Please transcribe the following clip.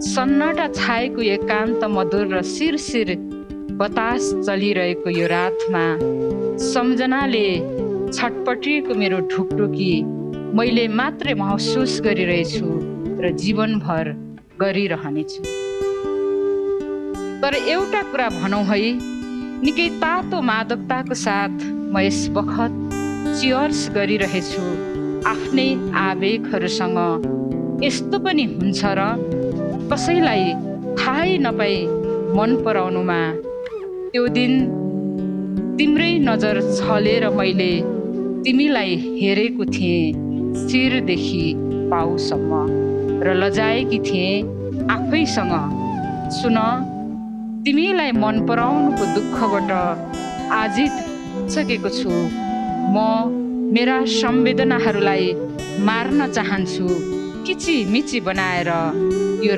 सन्नाटा छाएको एकान्त मधुर र शिर बतास चलिरहेको यो रातमा सम्झनाले छटपटिएको मेरो ढुकढुकी मैले मात्रै महसुस गरिरहेछु र जीवनभर गरिरहनेछु। तर एउटा कुरा भनौँ है, निकै तातो मादकताको साथ म यस बखत चियर्स गरिरहेछु आफ्नै आवेगहरूसँग। यस्तो पनि हुन्छ र कसैलाई थाहै नपाई मन पराउनुमा। त्यो दिन तिम्रै नजर छलेर मैले तिमीलाई हेरेको थिएँ शिरदेखि पाउसम्म र लजाएकी थिएँ आफैसँग। सुन, तिमीलाई मन पराउनुको दुःखबाट आजित सकेको छु। म मेरा संवेदनाहरूलाई मार्न चाहन्छु, किचिमिची बनाएर यो